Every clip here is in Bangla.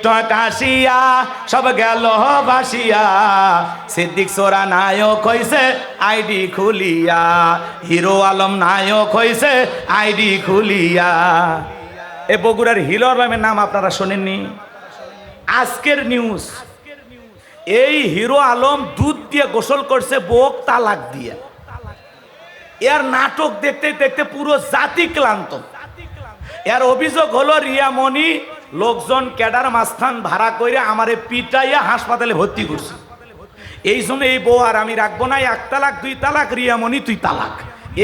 কাশিয়া সব গেল ভাসিয়া, সিদ্দিক সোরা নায়ক হইছে আইডি খুলিয়া, হিরো আলম নায়ক হইছে আইডি খুলিয়া। এ বগুড়ার হিরো আলমের নাম আপনারা শোনেননি? আজকের নিউজ, এই হিরো আলম দুধ দিয়ে গোসল করছে বউক তালাক দিয়ে। এর নাটক দেখতে দেখতে পুরো জাতি ক্লান্ত। এর অভিযোগ হলো রিয়ামণি লোকজন ক্যাডার মাস্তান ভাড়া করে আমারে পিটাইয়া হাসপাতালে ভর্তি করছে। এই সময় এই বউ আর আমি রাখবো না, এক তালাক দুই তালাক, রিয়ামণি তুই তালাক,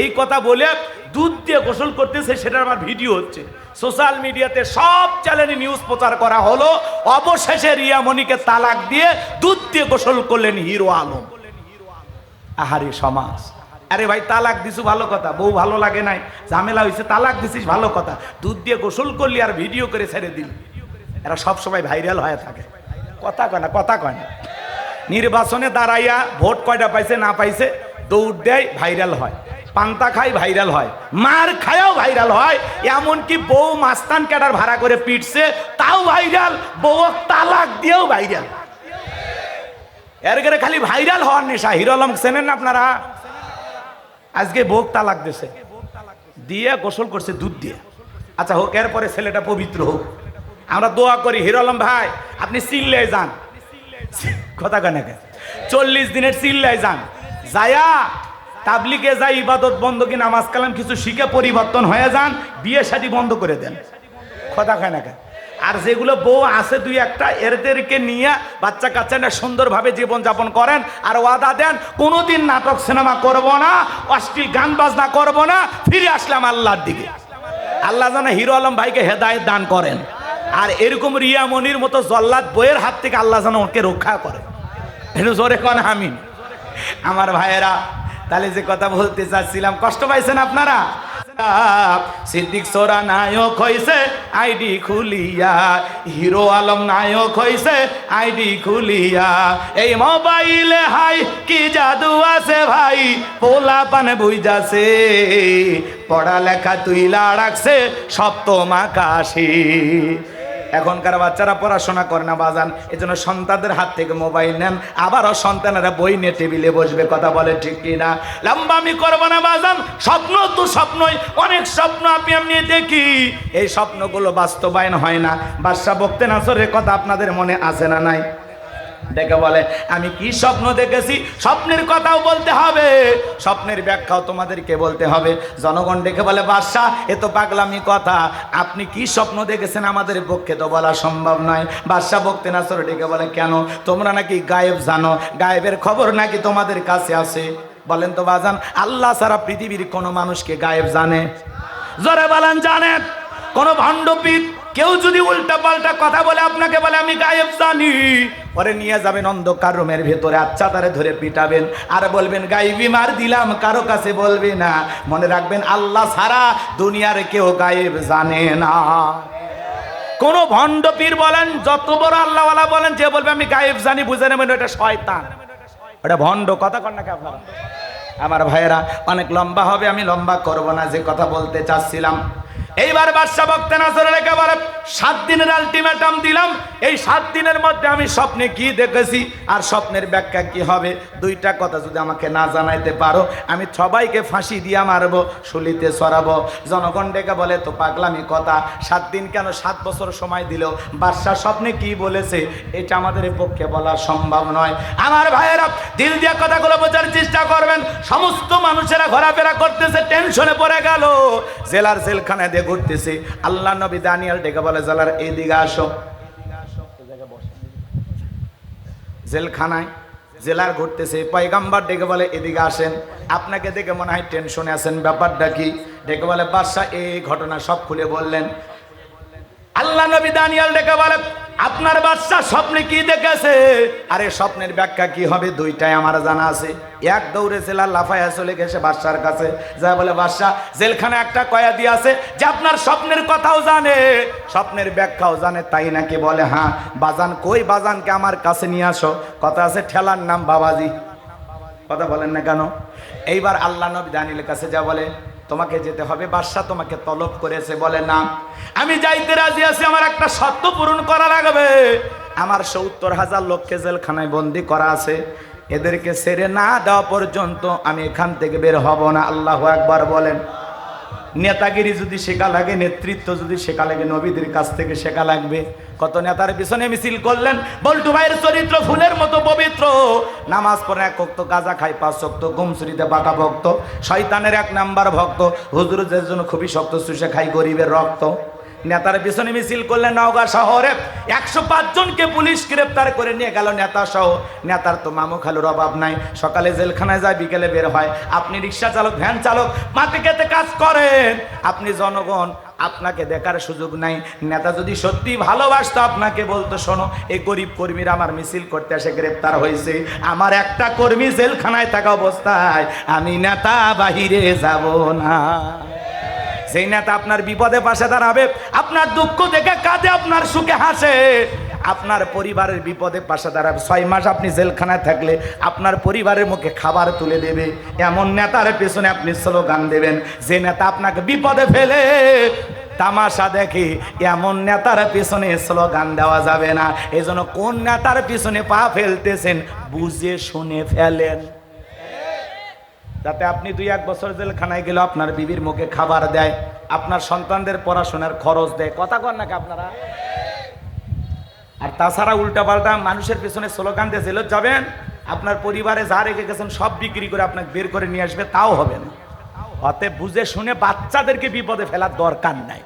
এই কথা বলে দুধ দিয়ে গোসল করতেছে। সেটা আমার ভিডিও হচ্ছে সোশ্যাল মিডিয়াতে, সব চ্যানেলে নিউজ প্রচার করা হলো। অবশেষে রিয়ামণিকে তালাক দিয়ে দুধ দিয়ে গোসল করলেন হিরো আলম। আহারে সমাজ! আরে ভাই, তালাক দিছু ভালো কথা, বউ ভালো লাগে নাই, ঝামেলা হয়েছে, তালাক দিছিস ভালো কথা, দুধ দিয়ে গোসল করলি আর ভিডিও করে ছেড়ে দিল। এরা সব সময় ভাইরাল হয়ে থাকে, কথা কয় না, কথা কয় না। নির্বাচনে দাঁড়াইয়া ভোট কয়টা পাইছে না পাইছে দৌড় দেয়, ভাইরাল হয়। পান্তা খাই, ভাইরাল হয়। মার খায়ও ভাইরাল হয়। এমনকি বউ মাস্তান ক্যাডার ভাড়া করে পিটছে, তাও ভাইরাল। বউ তালাক দিয়েও ভাইরাল। এর গেলে খালি ভাইরাল হওয়ার নেশা। হিরো আলম চেনেন না আপনারা? আজকে বউ তালাক দিছে, দিয়ে গোসল করছে দুধ দিয়ে। আচ্ছা হোক, এরপরে ছেলেটা পবিত্র হোক, আমরা দোয়া করি। হিরো আলম ভাই, আপনি চিল্লায় যান, কথা কেন 40 দিনের চিল্লায় যান, যায়া তাবলিগে যাই, ইবাদত বন্দী নামাজ কালাম কিছু শিখে পরিবর্তন হয়ে যান, বিয়ে শাদী বন্ধ করে দেন, কথা কেন। আর যেগুলো বউ আছে দুই একটা, এদেরকে নিয়ে বাচ্চা কাচ্চারা সুন্দরভাবে জীবনযাপন করেন। আর ওয়াদা দেন কোনোদিন নাটক সিনেমা করব না, অশ্লীল গান বাজনা করব না, ফিরে আসলাম আল্লাহর দিকে। আল্লাহ যেন হিরো আলম ভাইকে হেদায়েত দান করেন। আর এরকম রিয়ামণির মতো জল্লাদ বইয়ের হাত থেকে আল্লাহ যেন ওকে রক্ষা করে। একটু জোরে কোন আমিন। আমার ভাইয়েরা, তাহলে যে কথা বলতে চাচ্ছিলাম, কষ্ট পাইছেন আপনারা? সিদ্দিক সোরা নায়ক হইছে আইডি খুলিয়া, হিরো আলম নায়ক হইছে আইডি খুলিয়া। এই মোবাইলে হাই কি জাদু আছে ভাই, পোলা পান বুঝাছে, পড়ালেখা তুইলা রাখছে সপ্তম আকাশে। এখনকার বাচ্চারা পড়াশোনা করে না বাজান, এজন্য সন্তানদের হাত থেকে মোবাইল নেন, আবারও সন্তানেরা বই নিয়ে টেবিলে বসবে, কথা বলে ঠিক কিনা? লম্বামি করবো না বাজান, স্বপ্ন তো স্বপ্নই, অনেক স্বপ্ন আমি দেখি, এই স্বপ্নগুলো বাস্তবায়ন হয় না। বাদশাহ বক্তে নাসরের কথা আপনাদের মনে আছে না নাই? দেখে বলে আমি কি স্বপ্ন দেখেছি, স্বপ্নের কথাও বলতে হবে, স্বপ্নের ব্যাখ্যাও তোমাদেরকে বলতে হবে। জনগণ ডেকে বলে বাদশাহ এ তো পাগলামি কথা, আপনি কি স্বপ্ন দেখেছেন আমাদের পক্ষে তো বলা সম্ভব নয়। বাদশাহ বক্তে নাসর ডেকে বলে কেন, তোমরা নাকি গায়েব জানো, গায়েবের খবর নাকি তোমাদের কাছে আছে? বলেন তো বাজান, আল্লাহ ছাড়া পৃথিবীর কোনো মানুষকে গায়েব জানে? জোরে বলেন জানেন? কোন ভণ্ডপীর কেউ যদি উল্টা পাল্টা কথা বলে আপনাকে বলে আমি গায়েব জানি, পরে নিয়ে যাবেন অন্ধকার রুমের ভেতরে, আচ্ছা তারে ধরে পিটাবেন আর বলবেন গায়েবী মার দিলাম, কারো কাছে বলবে না। মনে রাখবেন আল্লাহ ছাড়া দুনিয়ার কেউ গায়েব জানে না। কোন ভণ্ডপীর বলেন, যত বড় আল্লাহওয়ালা বলেন, যে বলবে আমি গায়েব জানি, বুঝে নেবেন এটা শয়তান, এটা ভণ্ড। কথা কন নাকি আপনারা? আমার ভাইয়েরা, অনেক লম্বা হবে, আমি লম্বা করব না, যে কথা বলতে চাচ্ছিলাম। এইবার বাদশাহ বক্তে নাসর রেখে বলে 7 দিনের আলটিমেটাম দিলাম, এই 7 দিনের মধ্যে আমি স্বপ্নে কি দেখেছি আর স্বপ্নের ব্যাখ্যা কি হবে, দুইটা কথা যদি আমাকে না জানাইতে পারো, আমি সবাইকে ফাঁসি দিয়া মারবো, শুলিতে সরাবো। জনগণ ডেকে বলে তো পাগলামি কথা, 7 দিন কেন, 7 বছর সময় দিল, বাদশাহ স্বপ্নে কি বলেছে এটা আমাদের পক্ষে বলা সম্ভব নয়। আমার ভাইয়েরা, দিল দিয়া কথাগুলো বোঝার চেষ্টা করবেন। সমস্ত মানুষেরা ঘোরাফেরা করতেছে, টেনশনে পড়ে গেল, জেলার জেলখানায় দিয়ে ঘুরতেছে। আল্লাহ নবী দানিয়েল ডেকে বলে জেলার এইদিকে আসো, জেলখানায় জেলার ঘুরতেছে। পয়গাম্বার ডেকে বলে এদিকে আসেন, আপনাকে দেখে মনে হয় টেনশনে আছেন, ব্যাপারটা কি? ডেকে বলে বাদশাহ এই ঘটনা সব খুলে বললেন। আল্লাহ নবী দানিয়েল ডেকে বলে আপনার বাদশাহ স্বপ্নে কি দেখেছে? আরে স্বপ্নের ব্যাখ্যা কি হবে দুইটাই আমার জানা আছে। এক দৌড়ে জেলার লাফায়া চলে গেছে বাদশার কাছে, যা বলে বাদশাহ জেলখানে একটা কয়েদি আছে যে আপনার স্বপ্নের কথাও জানে, স্বপ্নের ব্যাখ্যাও জানে, তাই নাকি? বলে হ্যাঁ। বাজান কই, বাজানকে আমার কাছে নিয়ে আসো। কথা আছে ঠেলার নাম বাবাজি, কথা বলেন না কেন? এইবার আল্লাহ নবী দানিয়েলের কাছে যা বলে তোমাকে যেতে হবে, বাদশা তোমাকে তলব করেছে। বলে না, আমি যাইতে রাজি আছি, আমার একটা শর্ত পূরণ করা লাগবে। আমার ৭০,০০০ লোককে জেলখানায় বন্দি করা আছে, এদেরকে ছেড়ে না দেওয়া পর্যন্ত আমি এখান থেকে বের হব না। আল্লাহু আকবার বলেন। নেতাগিরি যদি শেখা লাগে, নেতৃত্ব যদি শেখা লাগে, নবীদের কাছ থেকে শেখা লাগবে। কত নেতার পিছনে মিছিল করলেন। বল্টু ভাইয়ের চরিত্র ফুলের মতো পবিত্র, নামাজ পড়ে ১ ওয়াক্ত, গাঁজা খায় ৫ ওয়াক্ত, গুমসুরিতে বাঁকা ভক্ত, শয়তানের ১ নাম্বার ভক্ত, হুজুরদের জন্য খুবই শক্ত, চুষে খাই গরিবের রক্ত। নেতার পিছনে মিছিল করলেন নওগাঁ শহরে, ১০৫ জনকে পুলিশ গ্রেপ্তার করে নিয়ে গেল নেতা সহ। নেতার তো মামু খালুর অভাব নাই, সকালে জেলখানায় যায়, বিকেলে বের হয়। আপনি রিক্সা চালক, ভ্যান চালক, মাটি খেতে কাজ করেন, আপনি জনগণ, আপনাকে দেখার সুযোগ নাই। নেতা যদি সত্যি ভালোবাসতো আপনাকে বলতো, শোনো, এই গরিব কর্মীরা আমার মিছিল করতে এসে গ্রেপ্তার হয়েছে, আমার একটা কর্মী জেলখানায় থাকা অবস্থায় আমি নেতা বাহিরে যাব না। সেই নেতা আপনার বিপদে পাশে দাঁড়াবে, আপনার দুঃখ দেখে কাঁদে, আপনার সুখে হাসে, আপনার পরিবারের বিপদে পাশে দাঁড়াবে। ৬ মাস আপনি জেলখানায় থাকলে আপনার পরিবারের মুখে খাবার তুলে দেবে, এমন নেতার পেছনে আপনি স্লোগান দেবেন। যে নেতা আপনাকে বিপদে ফেলে তামাশা দেখে, এমন নেতার পেছনে স্লোগান দেওয়া যাবে না। এজন্য কোন নেতার পেছনে পা ফেলতেছেন বুঝে শুনে ফেলেন, যাতে আপনি ২-১ বছর জেলখানায় গেলে আপনার বিবির মুখে খাবার দেয়, আপনার সন্তানদের পড়াশোনার খরচ দেয়। কথা কন নাকি আপনারা? আর তাছাড়া উল্টাপাল্টা মানুষের পেছনে স্লোগান দিয়ে জেলে যাবেন, আপনার পরিবারে যা রেখে গেছেন সব বিক্রি করে আপনাকে বের করে নিয়ে আসবে, তাও হবে না। অতএব বুঝে শুনে বাচ্চাদেরকে বিপদে ফেলার দরকার নাই।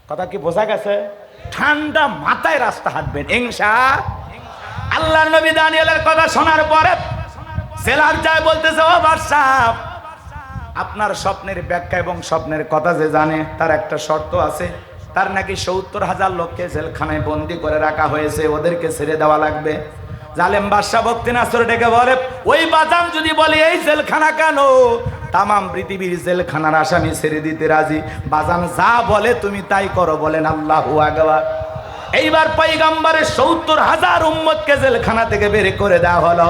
কথা কি বোঝা গেছে? ঠান্ডা মাথায় রাস্তা হাঁটবেন ইনশাআল্লাহ। আল্লাহর নবী দানিয়েলের কথা শোনার পরে জেলার যায় বলতেছে, ও বাদশা, আপনার স্বপ্নের ব্যাখ্যা এবং স্বপ্নের কথা যে জানে তার একটা শর্ত আছে। তার নাকি ৭০,০০০ লোককে জেলখানায় বন্দি করে রাখা হয়েছে, ওদেরকে ছেড়ে দেওয়া লাগবে। জালেম বাদশা বক্তি নাসর ডেকে বলে, ওই বাজান যদি বলে এই জেলখানা কেন, তামাম পৃথিবীর জেলখানার আসামি ছেড়ে দিতে রাজি। বাজান যা বলে তুমি তাই করো। বলেন আল্লাহু আকবার। এইবার পয়গম্বরের ৭০,০০০ উম্মতকে জেলখানা থেকে বের করে দেওয়া হলো।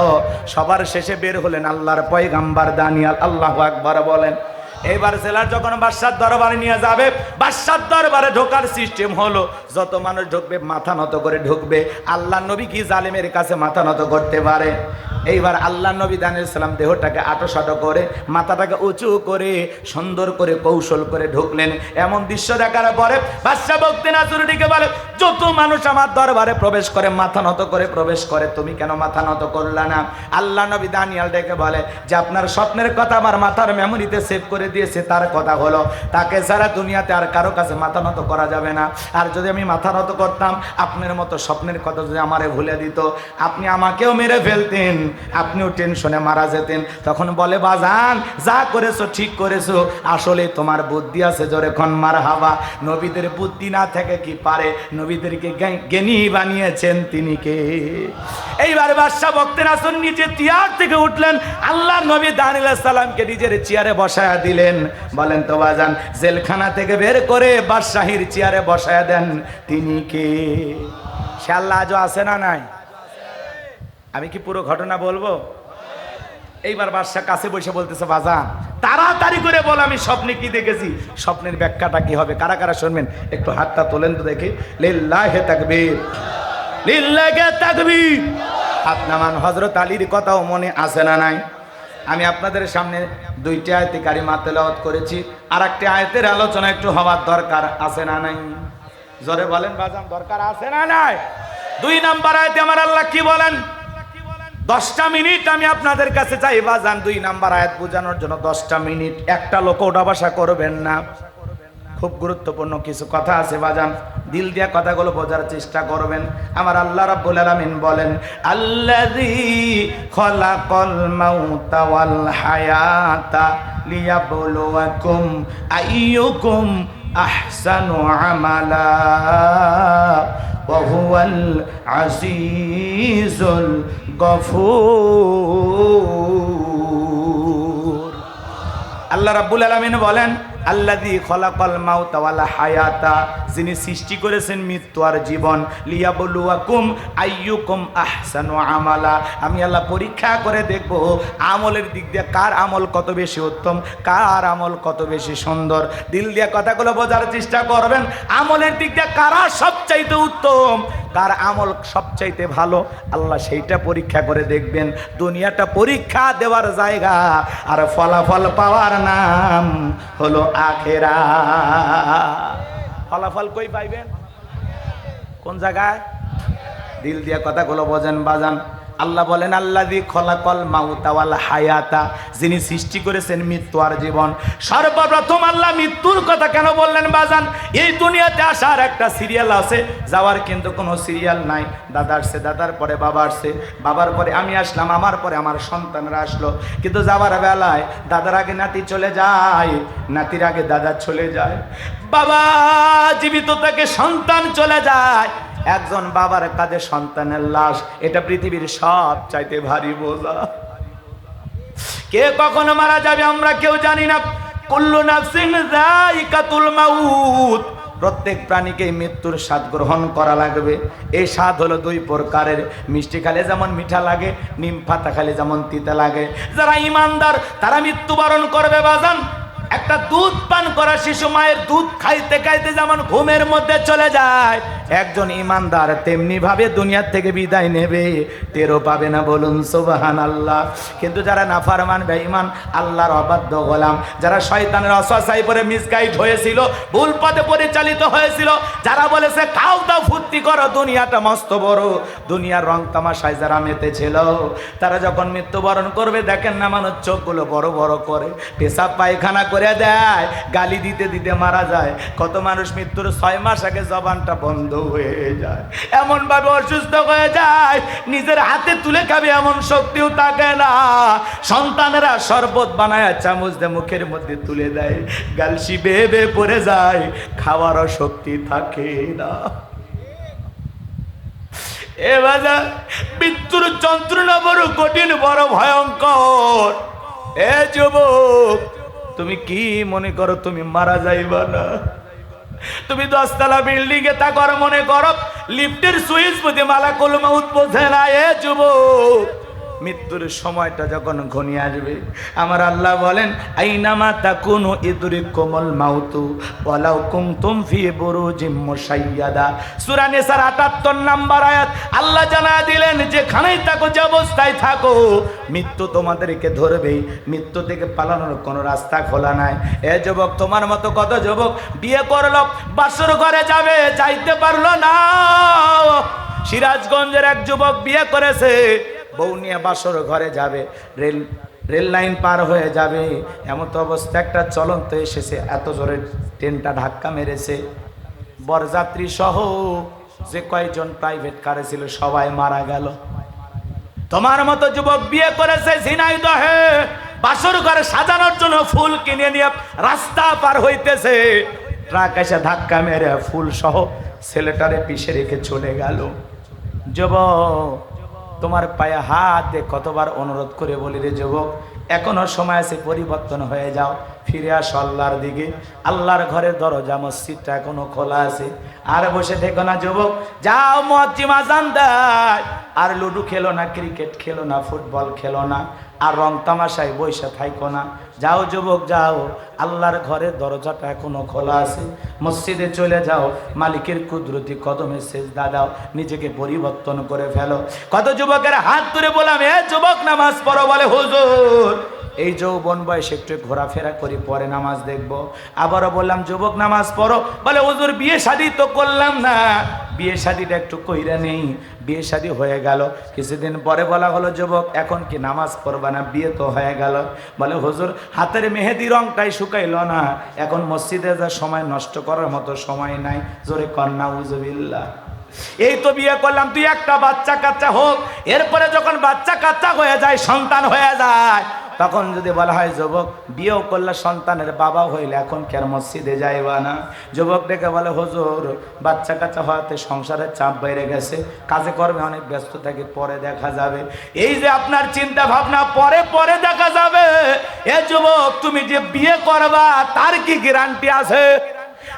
সবার শেষে বের হলেন আল্লাহর পয়গম্বর দানিয়েল। আল্লাহু আকবার বলেন। এবার জেলার যখন বাদশার দরবারে নিয়ে যাবে, বাদশার দরবারে ঢোকার সিস্টেম হলো, যত মানুষ ঢুকবে মাথা নত করে ঢুকবে। আল্লাহ নবী কি জালেমের কাছে মাথা নত করতে পারে? এইবার আল্লাহ নবী দানিয়েল সালাম দেহটাকে আটোসাটো করে, মাথাটাকে উঁচু করে, সুন্দর করে, কৌশল করে ঢুকলেন। এমন দৃশ্য দেখার পরে বাদশা বক্তি নাসরুডিকে বলে, যত মানুষ আমার দরবারে প্রবেশ করে মাথা নত করে প্রবেশ করে, তুমি কেন মাথা নত করলা না? আল্লাহ নবী দানিয়েল ডেকে বলে যে, আপনার স্বপ্নের কথা আমার মাথার মেমোরিতে সেভ করে দিয়েছে। তার কথা হলো, তাকে ছাড়া দুনিয়াতে আর কারো কাছে মাথা নত করা যাবে না। আর যদি আমি মাথা নত করতাম, আপনার মতো স্বপ্নের কথা যদি আমারে ভুলে দিত, আপনি আমাকেও মেরে ফেলতেন, আপনিও টেনশনে মারা যেতেন। তখন বলে, বাজান যা করেছো ঠিক করেছো, আসলে তোমার বুদ্ধি আছে, জোরে খন মারহাবা। নবীদের বুদ্ধি না থেকে কি পারে? নবীদেরকে জ্ঞানী বানিয়েছেন তিনি কে? এইবার বাদশা বক্তি নাসর নিচে চেয়ার থেকে উঠলেন, আল্লাহ নবী দানিয়েল আলাইহিস সালামকে নিজের চেয়ারে বসায়া দিলেন। বলেন তো বাজান, জেলখানা থেকে বের করে বাদশাহীর চেয়ারে বসায়া দেন তিনি কে? সে আল্লাহ আজও আছে না নাই? আমি কি পুরো ঘটনা বলবো? এইবার বাদশা কাছে বসে বলতেছে, বাজান তাড়াতাড়ি করে বল, আমি স্বপ্নে কি দেখেছি, স্বপ্নের ব্যাখ্যাটা কি হবে? কারা কারা শুনবেন একটু হাতটা তোলেন তো দেখি। লিল্লাহি তাকবীর, লিল্লাহি তাকবীর। হাত নামান। হযরত আলীর কথাও মনে আছে না নাই? আমি আপনাদের সামনে 2টি আয়াতে কারিমা তেলাওয়াত করেছি, আর একটি আয়াতের আলোচনা একটু হওয়ার দরকার আছে না নাই? জোরে বলেন বাজান, দরকার আছে না নাই? 2 নাম্বার আয়াতে আমার আল্লাহ কি বলেন? 10টা মিনিট আমি আপনাদের কাছে চাই বাজান, 2 নাম্বার আয়াত বোঝানোর জন্য 10টা মিনিট। একটা লোক ওটা ভাষা করবেন না, খুব গুরুত্বপূর্ণ কিছু কথা আছে বাজান, দিল দিয়া কথাগুলো বোঝার চেষ্টা করবেন। আমার আল্লাহ রাব্বুল আলামিন বলেন, আল্লাযী খলাকাল মাউতা ওয়াল হায়াতা লিয়াবলুয়াকুম আইয়ুকুম আহসানু আমালা ওয়া হুয়াল আজিজুল গফুর। আল্লাহ রাব্বুল আলামিন বলেন, আল্লাযী খলাকাল মাউতা ওয়াল হায়াতা, যিনি সৃষ্টি করেছেন মৃত্যু আর জীবন, লিয়াবলুয়াকুম আইয়ুকুম আহসানু আমালা, আমি আল্লাহ পরীক্ষা করে দেখব আমলের দিক দিয়ে কার আমল কত বেশি উত্তম, কার আমল কত বেশি সুন্দর। দিল দিয়ে কথাগুলো বোঝার চেষ্টা করবেন। আমলের দিক দিয়ে কারা সবচাইতে উত্তম, কার আমল সবচাইতে ভালো, আল্লাহ সেইটা পরীক্ষা করে দেখবেন। দুনিয়াটা পরীক্ষা দেওয়ার জায়গা, আর ফলাফল পাওয়ার নাম হলো আখিরাত। ফলাফল কই পাইবেন? কোন জায়গায়? দিল দিয়ে কথাগুলো বোঝেন বাজান। আল্লাহ বলেন আল্লাযী খলাকাল মাউতা ওয়াল হায়াতা, যিনি সৃষ্টি করেছেন মৃত্যু আর জীবন। সর্বপ্রথম আল্লাহ মৃত্যুর কথা কেন বললেন বাজান? এই দুনিয়াতে আসার একটা সিরিয়াল আছে, যাওয়ার কিন্তু কোনো সিরিয়াল নাই। দাদা আসছে, দাদার পরে বাবা আসছে, বাবার পরে আমি আসলাম, আমার পরে আমার সন্তানরা আসলো। কিন্তু যাওয়ার বেলায় দাদার আগে নাতি চলে যায়, নাতির আগে দাদা চলে যায়, বাবা জীবিত থেকে সন্তান চলে যায়। একজন বাবার কাঁধে সন্তানের লাশ, এটা পৃথিবীর সব চাইতে ভারী বোঝা। কে কখন মারা যাবে আমরা কেউ জানি না। কুল্লু নাফসিন যায়িকাতুল মাউত, প্রত্যেক প্রাণীকে মৃত্যুর স্বাদ গ্রহণ করা লাগবে। এই স্বাদ হলো দুই প্রকারের, মিষ্টি খেলে যেমন মিঠা লাগে, নিম পাতা খেলে যেমন তিতা লাগে। যারা ঈমানদার তারা মৃত্যুবরণ করবে বাজান। একটা দুধ পান করা শিশু মায়ের দুধ খাইতে খাইতে যেমন ঘুমের মধ্যে চলে যায়, একজন ঈমানদার তেমনি ভাবে দুনিয়ার থেকে বিদায় নেবে, টেরও পাবে না। বলুন সুবহানাল্লাহ। কিন্তু যারা নাফরমান বেঈমান, আল্লাহর অবাধ্য গোলাম, যারা শয়তানের ওয়াসওয়াসায় পড়ে মিসগাইড হয়েছিল, ভুল পথে পরিচালিত হয়েছিল, যারা বলেছে খাও দাও ফুর্তি করো, দুনিয়াটা মস্ত বড়, দুনিয়ার রং তামাশায় যারা মেতেছিল, তারা যখন মৃত্যুবরণ করবে দেখেন না মানুষ চোখগুলো বড় বড় করে, পেশাব পায়খানা করে দেয়, গালি দিতে দিতে মারা যায়। কত মানুষ মৃত্যুর 6 মাস আগে জবানটা বন্ধ হয়ে যায়, এমন ভাবে অসুস্থ হয়ে যায়, নিজের হাতে তুলে খাবে এমন শক্তিও থাকে না। সন্তানেরা শরবত বানায় চামচ দিয়ে মুখের মধ্যে তুলে দেয়, গালসি বেয়ে বেয়ে পড়ে যায়, খাওয়ারও শক্তি থাকে না। এ বাজার মৃত্যুর যন্ত্রণা বড় কঠিন, বড় ভয়ঙ্কর। এ যুবক, তুমি কি মনে করো তুমি মারা যাইবা না? তুমি 10 তলা বিল্ডিং এ থাকো, মনে করো লিফটের সুইচ বুঝে মালাকুল মাউত বোঝে না। এ যুবক, মৃত্যুর সময়টা যখন ঘনিয়ে আসবে, আমার আল্লাহ বলেন আইনামা তাকুনু ইদরিকুমুল মাউতু ওয়ালাউ কুনতুম ফি বুরুজিম মুশাইয়াদা। সূরা নিসার 78 নম্বর আয়াত আল্লাহ জানায় দিলেন, যেখানেই থাকো, যে অবস্থায় থাকো, মৃত্যু তোমাদেরকে ধরবেই, মৃত্যু থেকে পালানোর কোনো রাস্তা খোলা নাই। এ যুবক, তোমার মতো কত যুবক বিয়ে করলো, বাসর ঘরে যাবে, যাইতে পারলো না। সিরাজগঞ্জের এক যুবক বিয়ে করেছে, বউ নিয়ে বাসর ঘরে যাবে, রেল লাইন পার হয়ে যাবে, এমন তো অবস্থা একটা চলন্ত এসেছে, এত জোরে ট্রেনটা ধাক্কা মেরেছে, বরযাত্রী সহ যে কয়েকজন প্রাইভেট কারে ছিল সবাই মারা গেল। তোমার মতো যুবক বিয়ে করেছে ঝিনাইদহে, বাসর ঘরে সাজানোর জন্য ফুল কিনে নিয়ে রাস্তা পার হইতেছে, ট্রাক এসে ধাক্কা মেরে ফুল সহ ছেলেটারে পিছে রেখে চলে গেল। যুবক, তোমার পায়ে হাত দিয়ে কতবার অনুরোধ করে বলি, রে যুবক, এখনো সময় আছে, পরিবর্তন হয়ে যাও, ফিরে আসো আল্লাহর দিকে। আল্লাহর ঘরের দরজা, মসজিদটা এখনো খোলা আছে। আর বসে থেকো না যুবক, যাও মুয়াজ্জিন আযান দেয়, আর লুডু খেলো না, ক্রিকেট খেলো না, ফুটবল খেলো না, আর রং তামাশায় বসে থাইকো না। যাও যুবক, যাও, আল্লাহর ঘরের দরজাটা এখনো খোলা আছে, মসজিদে চলে যাও, মালিকের কুদরতি কদমে সেজদা দাও, নিজেকে পরিবর্তন করে ফেলো। কত যুবকের হাত ধরে বললাম, এ যুবক নামাজ পড়ো, বলে হুজুর এই যৌবন বয়সে একটু ঘোরাফেরা করি, পরে নামাজ দেখবো। আবারও বললাম, যুবক নামাজ পড়ো, বলে হুজুর বিয়ে শাদী তো করলাম না, বিয়ে শাদীটা একটু কইরা নেই। বিয়ে শাদী হয়ে গেল, কিছুদিন পরে বলা হলো, যুবক এখন কি নামাজ পড়বা না? বিয়ে তো হয়ে গেল। বলে হুজুর হাতের মেহেদি রংটাই শুকাইল না, এখন মসজিদে যা সময় নষ্ট করার মতো সময় নাই। জোরে কন্যা উজুবিল্লাহ। এই তো বিয়ে করলাম, তুই একটা বাচ্চা কাচ্চা হোক, এরপরে যখন বাচ্চা কাচ্চা হয়ে যায়, সন্তান হয়ে যায়, তখন যদি বলা হয় যুবক বিয়েও করলে সন্তানের বাবা হইলে এখন কি আর মসজিদে যাইবা না? যুবক ডেকে বলে হুজুর বাচ্চা কাচ্চা হওয়াতে সংসারের চাপ বেড়ে গেছে, কাজে কর্মে অনেক ব্যস্ত থাকি, পরে দেখা যাবে। এই যে আপনার চিন্তা ভাবনা পরে পরে দেখা যাবে, এ যুবক তুমি যে বিয়ে করবা তার কি গ্যারান্টি আছে?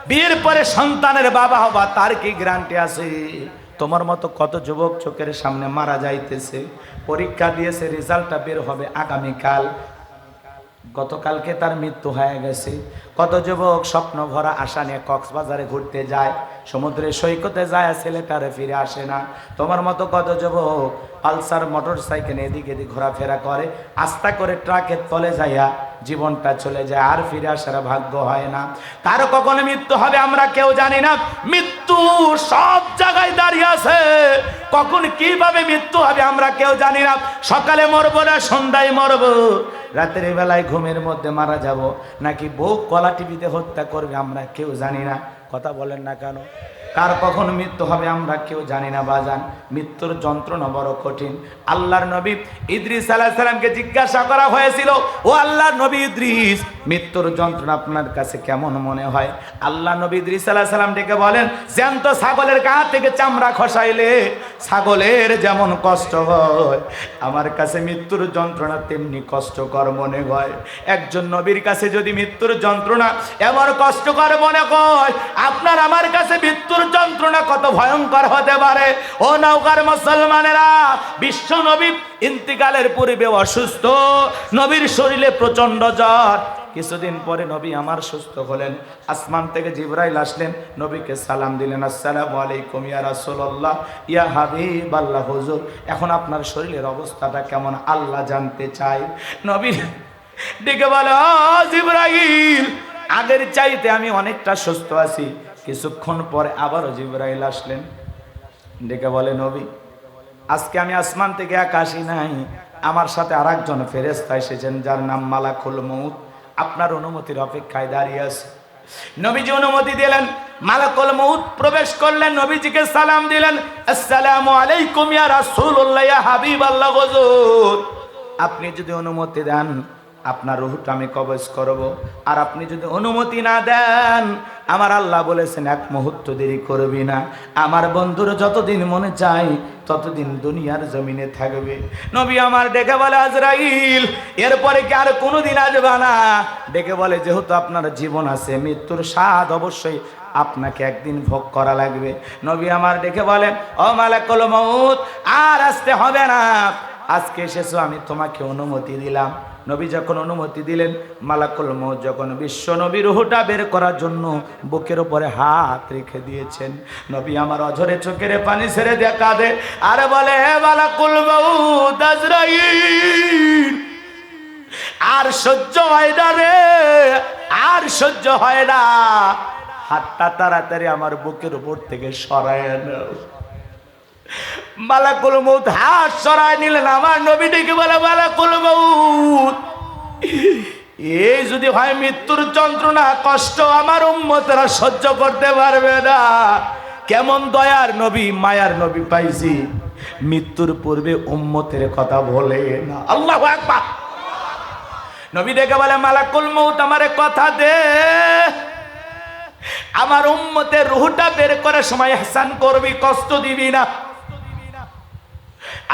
বিয়ের পরে সন্তানের বাবা হবা তার কি গ্যারান্টি আছে? তোমার মতো কত যুবক চোখের সামনে মারা যাইতেছে, পরীক্ষা দিয়েছে, রেজাল্টটা বের হবে আগামীকাল, গতকালকে তার মৃত্যু হয়ে গেছে। কত যুবক স্বপ্ন ভরা আশা নিয়ে কক্সবাজারে ঘুরতে যায়, সমুদ্রের সৈকতে যায়, ছেলেটারে ফিরে আসে না। তোমার মতো কত যুবক পালসার মোটর সাইকেল এদিক এদিক ঘোরাফেরা করে, আস্তা করে ট্রাকের তলে যাইয়া জীবনটা চলে যায়, আর ফিরে আসার ভাগ্য হয় না। কারো কখনো মৃত্যু হবে আমরা কেউ জানি না, মৃত্যু সব জায়গায় দাঁড়িয়ে আছে, কখন কিভাবে মৃত্যু হবে আমরা কেউ জানি না। সকালে মরবো না সন্ধ্যায় মরবো, রাতের বেলায় ঘুমের মধ্যে মারা যাব, নাকি বউ কলা টিভিতে হত্যা করবে আমরা কেউ জানি না। কথা বলেন না কেন? কার কখন মৃত্যু হবে আমরা কেউ জানি না বাজান। মৃত্যুর যন্ত্রণা বড় কঠিন। আল্লাহর নবী ইদ্রিস আলাইহিস সালামকে জিজ্ঞাসা করা হয়েছিল, ও আল্লাহর নবী ইদ্রিস, মৃত্যুর যন্ত্রণা আপনার কাছে কেমন মনে হয়? আল্লাহ নবী ইদ্রিস আলাইহিস সালাম ডেকে বলেন, জ্যান্ত ছাগলের গা থেকে চামড়া খসাইলে ছাগলের যেমন কষ্ট হয়, আমার কাছে মৃত্যুর যন্ত্রণা তেমনি কষ্টকর মনে হয়। একজন নবীর কাছে যদি মৃত্যুর যন্ত্রণা এমন কষ্টকর মনে হয়, আপনার আমার কাছে মৃত্যুর যন্ত্রণা কত ভয়ঙ্কর হতে পারে। ও নওগাঁর মুসলমানেরা, বিশ্ব নবী ইন্তিকালের পূর্বে অসুস্থ, নবীর শরীরে প্রচন্ড জ্বর। কিছুদিন পরে নবী আমার সুস্থ হলেন, আসমান থেকে জিবরাইল আসলেন, নবীকে সালাম দিলেন, আসসালামু আলাইকুম ইয়া রাসূলুল্লাহ ইয়া হাবিবাল্লাহ, হুজুর এখন আপনার শরীরের অবস্থাটা কেমন আল্লাহ জানতে চাই। নবী ডেকে বলে, ও জিবরাইল, আগের চাইতে আমি অনেকটা সুস্থ আছি। কিছুক্ষণ পরে আবারও জিবরাইল আসলেন, ডেকে বলে, নবী আজকে আমি আসমান থেকে একা আসি নাই, আমার সাথে আরেকজন ফেরেশতা এসেছেন যার নাম মালাকুল মউত, আপনার অনুমতির অপেক্ষায় দাঁড়িয়ে আছে। নবীজি অনুমতি দিলেন, মালাকুল মউত প্রবেশ করলেন, নবীজিকে সালাম দিলেন, আসসালামু আলাইকুম ইয়া রাসূলুল্লাহ ইয়া হাবিবাল্লাহ, হুজুর আপনি যদি অনুমতি দেন আপনার রূহটা আমি কবজ করব, আর আপনি যদি অনুমতি না দেন আমার আল্লাহ বলেছেন এক মুহূর্ত দেরি করবি না, আমার বন্ধুর যতদিন মনে চাই ততদিন দুনিয়ার জমিনে থাকবে। নবী আমার ডেকে বলে, আজরাইল এরপরে কি আর কোনোদিন আসবে না? ডেকে বলে, যেহেতু আপনার জীবন আছে, মৃত্যুর স্বাদ অবশ্যই আপনাকে একদিন ভোগ করা লাগবে। নবী আমার ডেকে বলেন, ও মালাকুল মউত আর আসতে হবে না, আজকে এসেছো আমি তোমাকে অনুমতি দিলাম। নবী যখন অনুমতি দিলেন, মালাকুল মউত যখন বিশ্ব নবীর রূহটা বের করার জন্য বুকের উপরে হাত রেখে দিয়েছেন, নবী আমার অঝরে চোখের পানি ছেড়ে দিয়ে কাঁদে আর বলে, হে মালাকুল মউত, আজরাইল আর সহ্য হয় না রে, আর সহ্য হয় না, হাতটা তাড়াতাড়ি আমার বুকের উপর থেকে সরায় নাও। মালাকুল মউত হাত সরায় নিলেন, আমার নবী ডেকে বলে, মালাকুল মউত এই যদি হয় মৃত্যুর যন্ত্রণা কষ্ট আমার উম্মতেরা সহ্য করতে পারবে না। কেমন দয়ার নবী, মায়ার নবী পাইছি, মৃত্যুর পূর্বে উম্মতের কথা বলে না। আল্লাহু আকবার। নবী ডেকে বলে, মালাকুল মউত আমারে কথা দে, আমার উম্মতের রূহটা বের করার সময় ইহসান করবি, কষ্ট দিবি না।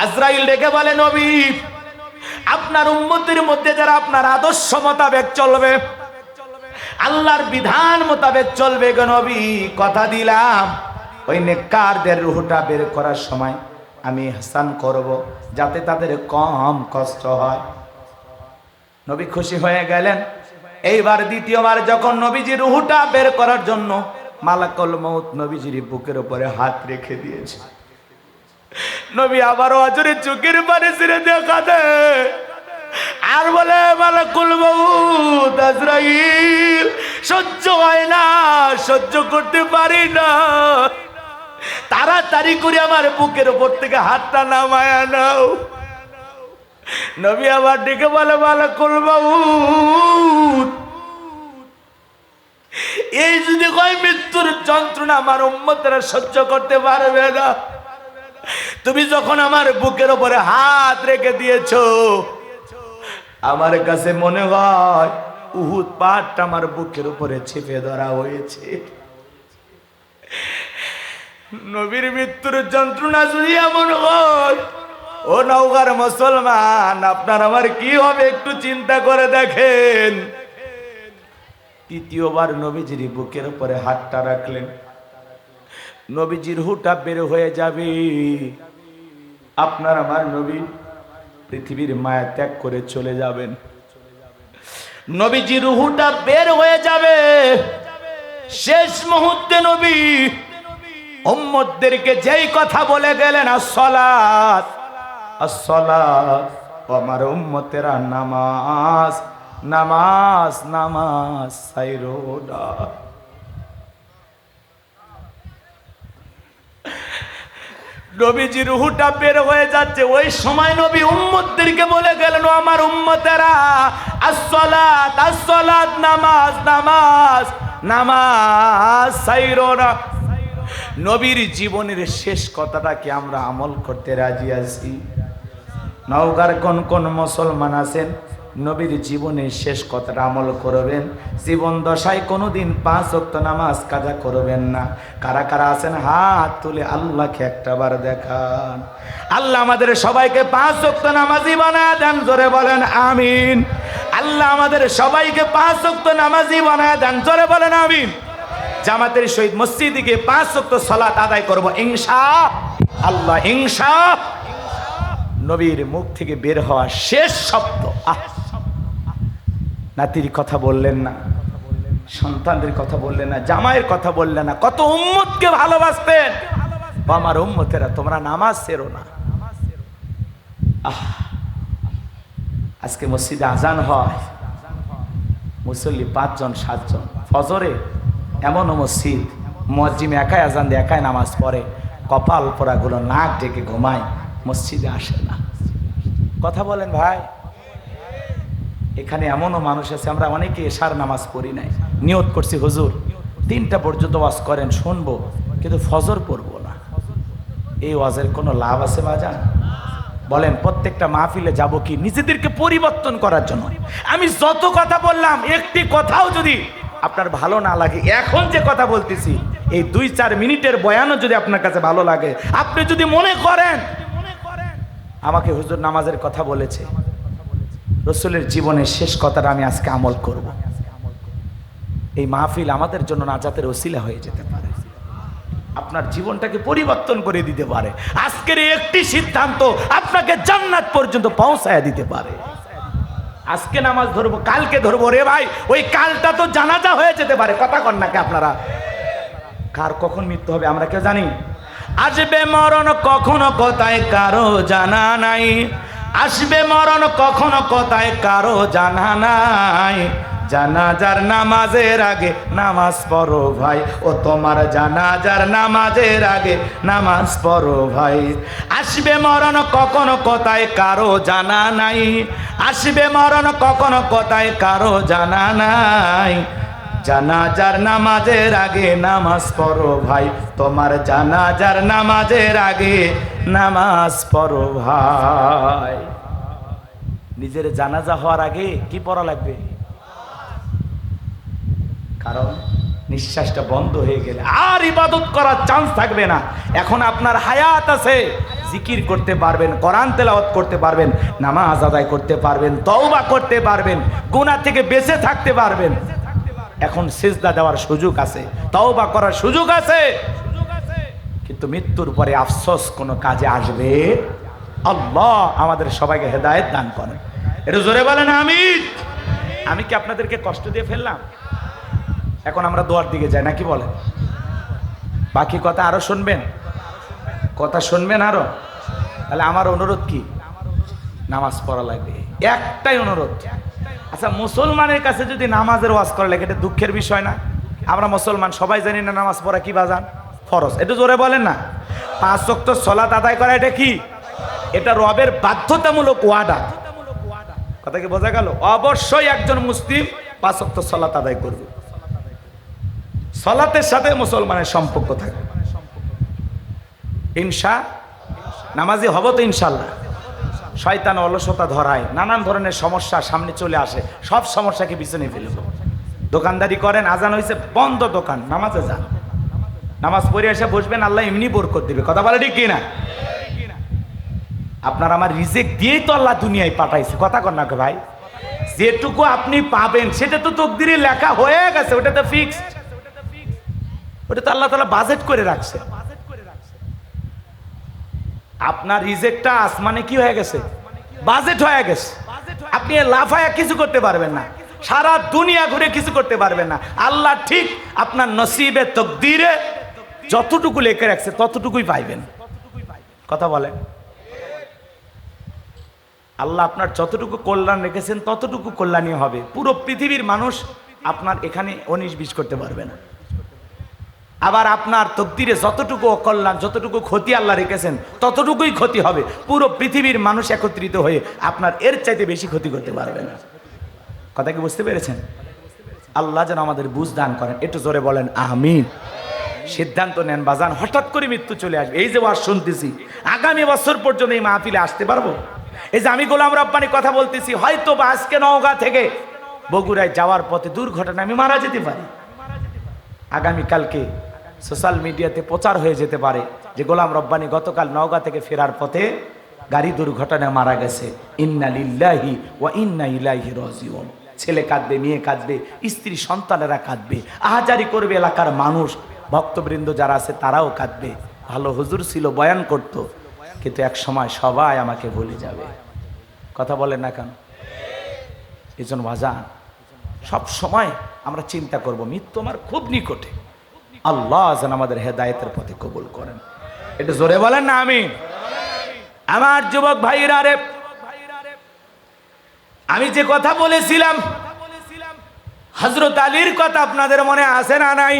আজরাইল ডেকে বলে, নবী আপনার উম্মতের মধ্যে যারা আপনার আদর্শ মোতাবেক চলবে, আল্লাহর বিধান মোতাবেক চলবে গো নবী, কথা দিলাম ওই নেককারদের রূহটা বের করার সময় আমি ইহসান করব, যাতে তাদের কম কষ্ট হয়। নবী খুশি হয়ে গেলেন। এইবার দ্বিতীয়বার যখন নবীজি রূহটা বের করার জন্য মালাকুল মউত নবীজির বুকের উপরে হাত রেখে দিয়েছে, নবী আবারও অজরে চোখের পানি ছেড়ে দেখা দে আর বলে, মালাকুল মউত, আজরাইল সহ্য হয় না, সহ্য করতে পারি না, তাড়াতাড়ি করে আমার বুকের উপর থেকে হাতটা নামায় নাও। নবী আবার ডেকে বলে, মালাকুল মউত এই যদি হয় মৃত্যুর যন্ত্রণা আমার উম্মতেরা সহ্য করতে পারবে না, তুমি যখন আমার বুকের উপরে হাত রেখে দিয়েছো আমার কাছে মনে হয় উহুদ পাহাড়টা আমার বুকের উপরে চেপে ধরা হয়েছে। নবীর মৃত্যুর যন্ত্রণা যদি এমন হয়, ও নওগাঁর মুসলমান, আপনার আমার কি হবে একটু চিন্তা করে দেখেন। তৃতীয়বার নবীজির বুকের উপরে হাতটা রাখলেন। নবীজির হুটা বের হয়ে যাবে। আপনার আমার নবী পৃথিবীর মায়া ত্যাগ করে চলে যাবেন। নবীজির রুহুটা বের হয়ে যাবে। শেষ মুহূর্তে নবী উম্মতদেরকে যেই কথা বলে গেলেন, আসসালাত আসসালাত, আমার উম্মতেরা নামাজ নামাজ নামাজ সাইরো না। নবীজির রুহুটা বের হয়ে যাচ্ছে। ওই সময় নবী উম্মতদেরকে বলে গেলেন, আমার উম্মতেরা আসসালাত আসসালাত, নামাজ নামাজ নামাজ সাইরো না। নবীর জীবনের শেষ কথাটা কি আমরা আমল করতে রাজি আছি? নওগাঁর কোন কোন মুসলমান আছেন নবীর জীবনের শেষ কথাটা আমল করবেন? জীবন দশায় কোনোদিন 5 ওয়াক্ত নামাজ কাজা করবেন না। কারা কারা আছেন হাত তুলে আল্লাহকে একটাবার দেখান। আল্লাহ আমাদের সবাইকে 5 ওয়াক্ত নামাজি বানায় দেন, জোরে বলেন আমিন। আল্লাহ আমাদের সবাইকে 5 ওয়াক্ত নামাজি বানায় দেন, জোরে বলেন আমিন। জামাতের সহিত মসজিদে গিয়ে 5 ওয়াক্ত সালাত আদায় করব ইনশাআল্লাহ। নবীর মুখ থেকে বের হওয়া শেষ শব্দ, নাতির কথা বললেন না, সন্তানদের কথা বললেন না, জামাইয়ের কথা বললেন না, কত উম্মতকে ভালোবাসতেন। আমার উম্মতেরা তোমরা নামাজ ছেড়ো না। আজকে মসজিদে আজান হয়, মুসল্লি 5 জন 7 জন। ফজরে এমনও মসজিদ মুয়াজ্জিম একাই আজান দিয়ে একাই নামাজ পড়ে, কপাল পোড়াগুলো নাক ডেকে ঘুমায়, মসজিদে আসে না। কথা বলেন ভাই। এখানে এমনও মানুষ আছে, আমরা অনেকে এশার নামাজ পড়ি নাই, নিয়ত করছি হুজুর 3টা পর্যন্ত ওয়াজ করেন শুনবো, কিন্তু ফজর পড়বো না। এই ওয়াজের কোনো লাভ আছে বাজান? বলেন। প্রত্যেকটা মাহফিলে যাব কি নিজেদেরকে পরিবর্তন করার জন্য? আমি যত কথা বললাম, একটি কথাও যদি আপনার ভালো না লাগে, এখন যে কথা বলতেছি এই 2-4 মিনিটের বয়ানও যদি আপনার কাছে ভালো লাগে, আপনি যদি মনে করেন আমাকে হুজুর নামাজের কথা বলেছে, রসুলের জীবনের শেষ কথাটা আমি আজকে আমল করব, এই মাহফিল আমাদের জন্য নাজাতের ওসিলা হয়ে যেতে পারে, আপনার জীবনটাকে পরিবর্তন করে দিতে পারে। আজকের একটি সিদ্ধান্ত আপনাকে জান্নাত পর্যন্ত পৌঁছায় দিতে পারে। আজকে নামাজ ধরবো, কালকে ধরবো, রে ভাই ওই কালটা তো জানাজা হয়ে যেতে পারে। কথা কন নাকি আপনারা? কার কখন মৃত্যু হবে আমরা কেউ জানি? আসবে মরণ কখনো কোথায় কারো জানা নাই, আসবে মরণ কখনো কোথায় কারো জানা নাই। জানাজার নামাজের আগে নামাজ পড়ো ভাই, ও তোমার জানাজার নামাজের আগে নামাজ পড়ো ভাই। আসবে মরণ কখনো কোথায় কারো জানা নাই, আসবে মরণ কখনো কোথায় কারো জানা নাই। জানাজার নামাজের আগে নামাজ পড়ো ভাই, তোমার জানাজার নামাজের আগে নামাজ পড়ো ভাই। নিজের জানাজা হওয়ার আগে কি পড়া লাগবে? কারণ নিঃশ্বাসটা বন্ধ হয়ে গেলে আর ইবাদত করার চান্স থাকবে না। এখন আপনার হায়াত আছে, জিকির করতে পারবেন, কোরআন তেলাওয়াত করতে পারবেন, নামাজ আদায় করতে পারবেন, তওবা করতে পারবেন, গুনাহ থেকে বেঁচে থাকতে পারবেন। এখন সিজদা দেওয়ার সুযোগ আছে, তওবা করার সুযোগ আছে, কিন্তু মৃত্যুর পরে আফসোস কোনো কাজে আসবে? আল্লাহ আমাদের সবাইকে হেদায়েত দান করেন। এটা জোরে বলেন আমিন। আমি কি আপনাদেরকে কষ্ট দিয়ে ফেললাম? এখন আমরা দোয়ার দিকে যাই নাকি বলেন? বাকি কথা আরো শুনবেন? কথা শুনবেন আরো? তাহলে আমার অনুরোধ কি? নামাজ পড়া লাগবে, একটাই অনুরোধ। আচ্ছা, মুসলমানের কাছে যদি নামাজের ওয়াজ করা লাগে, এটা দুঃখের বিষয় না? আমরা মুসলমান সবাই জানি না নামাজ পড়া কি বাজান? ফরজ। এটা জোরে বলেন না। 5 ওয়াক্ত সালাত আদায় করা এটা কি? এটা রবের বাধ্যতামূলক ওয়াদা। কথা কি বোঝা গেল? অবশ্যই একজন মুসলিম 5 ওয়াক্ত সালাত আদায় করবে, সালাতের সাথে মুসলমানের সম্পর্ক থাকে। নামাজি হব তো ইনশাল্লাহ? শয়তান অলসতা ধরায়, নানান ধরনের সমস্যা সামনে চলে আসে, সব সমস্যাকে পিছনে ফেলব। দোকানদারি করেন, আজান হয়েছে, বন্ধ দোকান, নামাজে যান, নামাজ পড়ে এসে বসবেন, আল্লাহ এমনি বরকত দিবে। কথা বলে ঠিক কিনা? আপনার আমার রিজেক দিয়েই তো আল্লাহ দুনিয়ায় পাঠাইছে। কথা কর না ভাই, যেটুকু আপনি পাবেন সেটা তো তকদিরে লেখা হয়ে গেছে, ওটা তো ফিক্সড, ওটা তো আল্লাহ তাআলা বাজেট করে রাখছে। আপনার রিজেকটা আসমানে কি হয়ে গেছে? বাজেট হয়ে গেছে। আপনি লাফায়া কিছু করতে পারবেন না, সারা দুনিয়া ঘুরে কিছু করতে পারবেন না। আল্লাহ ঠিক আপনার নসিবে তকদিরে যতটুকু লেখে রাখছে ততটুকুই পাইবেন। কথা বলেন, আল্লাহ আপনার যতটুকু কল্যাণ রেখেছেন ততটুকু কল্যাণই হবে। পুরো পৃথিবীর মানুষ আপনার এখানে 19-20 করতে পারবে না। আবার আপনার তকদিরে যতটুকু অকল্যাণ, যতটুকু ক্ষতি আল্লাহ রেখেছেন ততটুকুই ক্ষতি হবে। পুরো পৃথিবীর মানুষ একত্রিত হয়ে আপনার এর চাইতে বেশি ক্ষতি করতে পারবে না। কথা কি বুঝতে পেরেছেন? আল্লাহ যেন আমাদের বুঝ দান করেন। একটু জোরে বলেন আমিন। সিদ্ধান্ত নেন বাজান, হঠাৎ করে মৃত্যু চলে আসবে। এই যে ওয়াজ শুনতেছি, আগামী বছর পর্যন্ত এই মাহফিলে আসতে পারবো? এই যে আমি গোলাম রব্বানি কথা বলতেছি, হয়তো বা আজকে নওগাঁ থেকে বগুড়ায় যাওয়ার পথে দুর্ঘটনা আমি মারা যেতে পারি। আগামীকালকে সোশ্যাল মিডিয়াতে প্রচার হয়ে যেতে পারে যে গোলাম রব্বানি গতকাল নওগাঁ থেকে ফেরার পথে গাড়ি দুর্ঘটনায় মারা গেছে। ইন্না লিল্লাহি ওয়া ইন্না ইলাইহি রাজিউন। ছেলে কাঁদবে, মেয়ে কাঁদবে, স্ত্রী সন্তানেরা কাঁদবে, আহাজারি করবে এলাকার মানুষ, ভক্তবৃন্দ যারা আছে তারাও কাঁদবে। ভালো হুজুর ছিল, বয়ান করত, কিন্তু এক সময় সবাই আমাকে ভুলে যাবে। কথা বলেন না কেন? এই জন্য বাজান সব সময় আমরা চিন্তা করব মৃত্যু আমার খুব নিকটে। আল্লাহ যেন আমাদের হেদায়েতের পথে কবুল করেন। এটা জোরে বলেন না আমিন। আমার যুবক ভাইরা রে, আমি যে কথা বলেছিলাম হযরত আলীর কথা আপনাদের মনে আছে না নাই?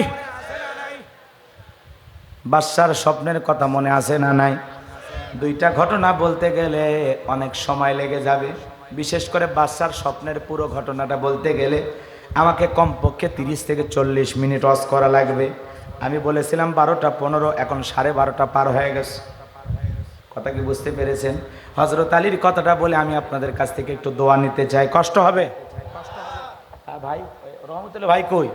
বাদশার স্বপ্নের কথা মনে আছে না নাই? দুইটা ঘটনা বলতে গেলে অনেক সময় লেগে যাবে। বিশেষ করে বাদশার স্বপ্নের পুরো ঘটনাটা বলতে গেলে আমাকে কমপক্ষে 30 থেকে 40 মিনিট ওয়াজ করা লাগবে। আমি বলেছিলাম 12টা 15, এখন 12:30 পার হয়ে গেছে। কথা কি বুঝতে পেরেছেন? হযরত আলীর কথাটা বলে আমি আপনাদের কাছ থেকে একটু দোয়া নিতে চাই। কষ্ট হবে ভাই? রহমতুল্লাহ ভাই কই?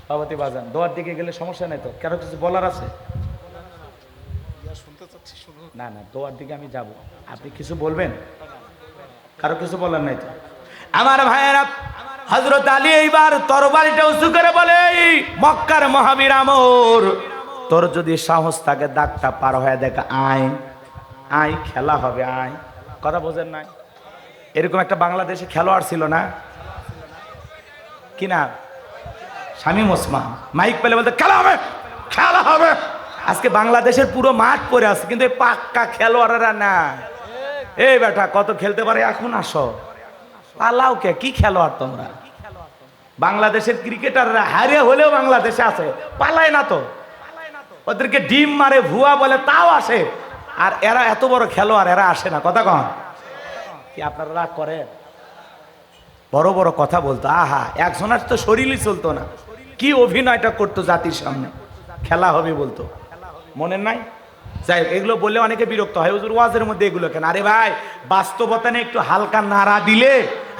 সভাপতি বাজান, দোয়ার দিকে গেলে সমস্যা নাই তো? কারো কিছু বলার আছে? না না, দোয়ার দিকে আমি যাব, আপনি কিছু বলবেন? কারো কিছু বলার নাই তো? আমার ভাইয়েরা, হযরত আলী এইবার তরবারিটা উঁচু করে বলে, মক্কার মহাবীর আমর, তোর যদি সাহস থাকে দাগটা পার হয়ে দেখ, আয় আয়, খেলা হবে, আয়। কথা বোঝেন নাই? এরকম একটা বাংলাদেশে খেলোয়াড় ছিল না, কি না? শামীম ওসমান। মাইক পেলে বলতে খেলা হবে, খেলা হবে। আজকে বাংলাদেশের পুরো মাঠ পড়ে আছে, কিন্তু এই পাক্কা খেলোয়াড়রা না। এই বেটা কত খেলতে পারে, এখন আসো। পালাও কে? কি খেলোয়াড় তোমরা? বাংলাদেশের ক্রিকেটাররা হারে হলেও বাংলাদেশে আছে, পালায় না তো। ওদেরকে ডিম মারে, ভুয়া বলে, তাও আসে। আর এরা এত বড় খেলোয়াড়, এরা আসে না। কথা কন কি আপনারা রাগ করেন? বড় বড় কথা বলতো, আহা, একজনের তো শরীরই চলতো না, কি অভিনয়টা করতো জাতির সামনে। খেলা হবে বলতো, মনে নাই? যাই হোক, এগুলো বললে অনেকে বিরক্ত হয়, হুজুর ওয়াজের মধ্যে এগুলো কেন? আরে ভাই, বাস্তবতা নিয়ে একটু হালকা নাড়া দিলে,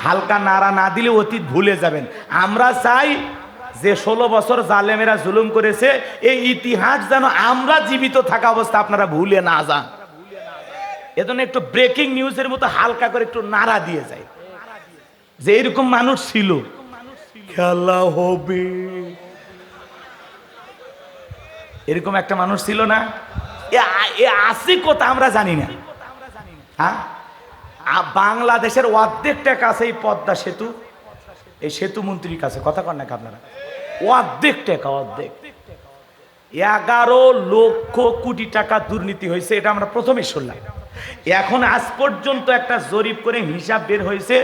হালকা নাড়া না দিলে অতীত ভুলে যাবেন। আমরা চাই যে 16 বছর জালেমেরা জুলুম করেছে, এই ইতিহাস যেন আমরা জীবিত থাকা অবস্থা আপনারা ভুলে না যান। এজন্য একটু ব্রেকিং নিউজের মতো হালকা করে একটু নাড়া দিয়ে যায় যে এরকম মানুষ ছিল, খেলা হবে, এরকম একটা মানুষ ছিল না? এ আসি কথা আমরা জানি না। হ্যাঁ, বাংলাদেশের অর্ধেক টাকা আছে এই পদ্মা সেতু, এই সেতু মন্ত্রীর কাছে। কথা কন না আপনারা? অর্ধেক টাকা, অর্ধেক। 11 লক্ষ কোটি টাকা দুর্নীতি হয়েছে, এটা আমরা প্রথমে শুনলাম। এখন আজ পর্যন্ত একটা জরিপ করে হিসাব বের হয়েছে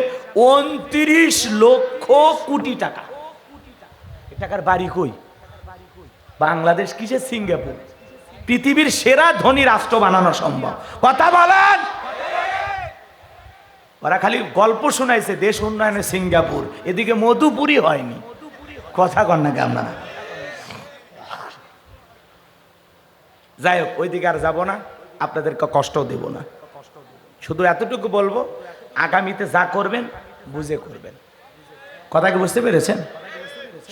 29 লক্ষ কোটি টাকা। এ টাকার বাড়ি কই? বাংলাদেশ কিসে সিঙ্গাপুর? পৃথিবীর সেরা ধনী রাষ্ট্র বানানো সম্ভব। কথা বলেন। ওরা খালি গল্প শোনাইছে দেশ উন্নয়নে সিঙ্গাপুর, এদিকে মধুপুরি হয়নি। কথা কন না কেমন? যাই হোক, ওইদিকে আর যাবো না, আপনাদেরকে কষ্ট দেব না। শুধু এতটুকু বলবো, আগামীতে যা করবেন বুঝে করবেন। কথা কি বুঝতে পেরেছেন?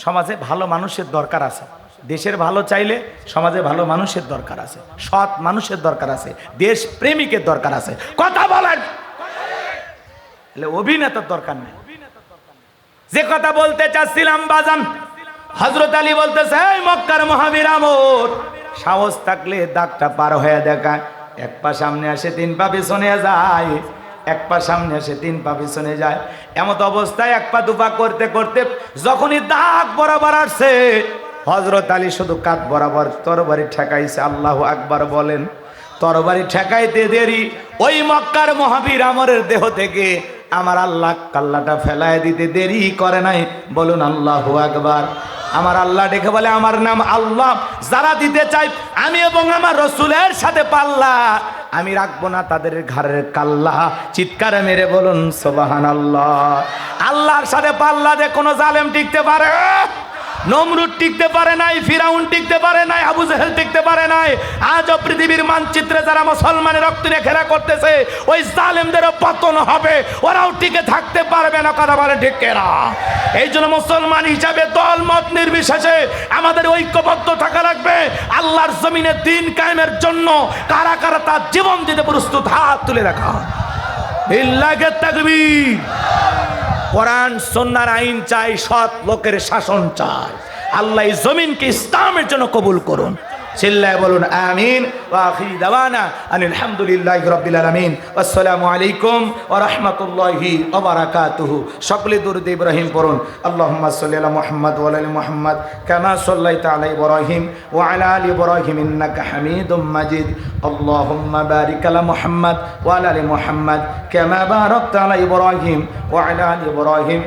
সমাজে ভালো মানুষের দরকার আছে, দেশের ভালো চাইলে সমাজে ভালো মানুষের দরকার আছে, সৎ মানুষের দরকার আছে, দেশ প্রেমিকের দরকার আছে। কথা বলেন, অভিনেতার দরকার নেই। যে কথা বলতে চাচ্ছিলাম বাজান, হযরত আলী বলতেছে, এই মক্কার মহাবীর আমর, সাহস থাকলে দাগটা পার হয়ে দেখা। এক পা সামনে আসে 3 পা পিছনে যায়, এক পা সামনে আসে 3 পা পিছনে যায়। এমত অবস্থায় 1 পা 2 পা করতে করতে যখনই দাগ বরাবর আসছে, হযরত আলী শুধু কাঁধ বরাবর তরবারি ঠেকাইছে। আল্লাহু আকবার বলেন। তরবারি ঠেকাইতে দেরি, ওই মক্কার মহাবীর আমরের দেহ থেকে আমার আল্লাহ কাল্লাটা ফেলায় দিতে দেরি করে নাই। বলুন আল্লাহু আকবার। আমার আল্লাহ ডেকে বলে, আমার নাম আল্লাহ, যারা দিতে চাই আমি এবং আমার রসুলের সাথে পাল্লা, আমি রাখবো না তাদের ঘরের কাল্লা। চিৎকার মেরে বলুন সুবহানাল্লাহ। আল্লাহর সাথে পাল্লা যে কোনো জালেম টিকতে পারে? নমরুদ টিকতে পারে নাই, ফিরাউন টিকতে পারে নাই, আবু জেহেল টিকতে পারে নাই। আজও পৃথিবীর মানচিত্রে যারা মুসলমানের রক্ত নিয়ে খেলা করতেছে, ওই জালেমদেরও পতন হবে, ওরাও টিকে থাকতে পারবে না। কথা বলে ঠিক না? এই জন্য মুসলমান হিসাবে দল মত নির্বিশেষে আমাদের ঐক্যবদ্ধ থাকা লাগবে। আল্লাহর জমিনে দ্বীন কায়েমের জন্য কারা কারা তার জীবন দিতে প্রস্তুত, হাত তুলে রাখা। বিল্লাহি তাকবীর। কোরআন সুন্নাহর আইন চাই, সৎ লোকের শাসন চাই। আল্লাহ এই জমিনকে ইসলামের জন্য কবুল করুন। চিল্লায় বলুন আমিন। ওয়া আখিরি দাওয়ানা আনিল হামদুলিল্লাহি রাব্বিল আলামিন। আসসালামু আলাইকুম ওয়া রাহমাতুল্লাহি ওয়া বারাকাতুহু। সকলে দুরূদ ইব্রাহিম পড়ুন। আল্লাহুম্মা সাল্লি আলা মুহাম্মাদ ওয়া আলা মুহাম্মাদ কামা সাল্লাইতা আলা ইব্রাহিম ওয়া আলা আলি ইব্রাহিম ইন্নাকা হামিদুম মাজিদ। আল্লাহুম্মা বারিক আলা মুহাম্মাদ ওয়া আলা আলি মুহাম্মাদ কামা বারাকতা আলা ইব্রাহিম ওয়া আলা আলি ইব্রাহিম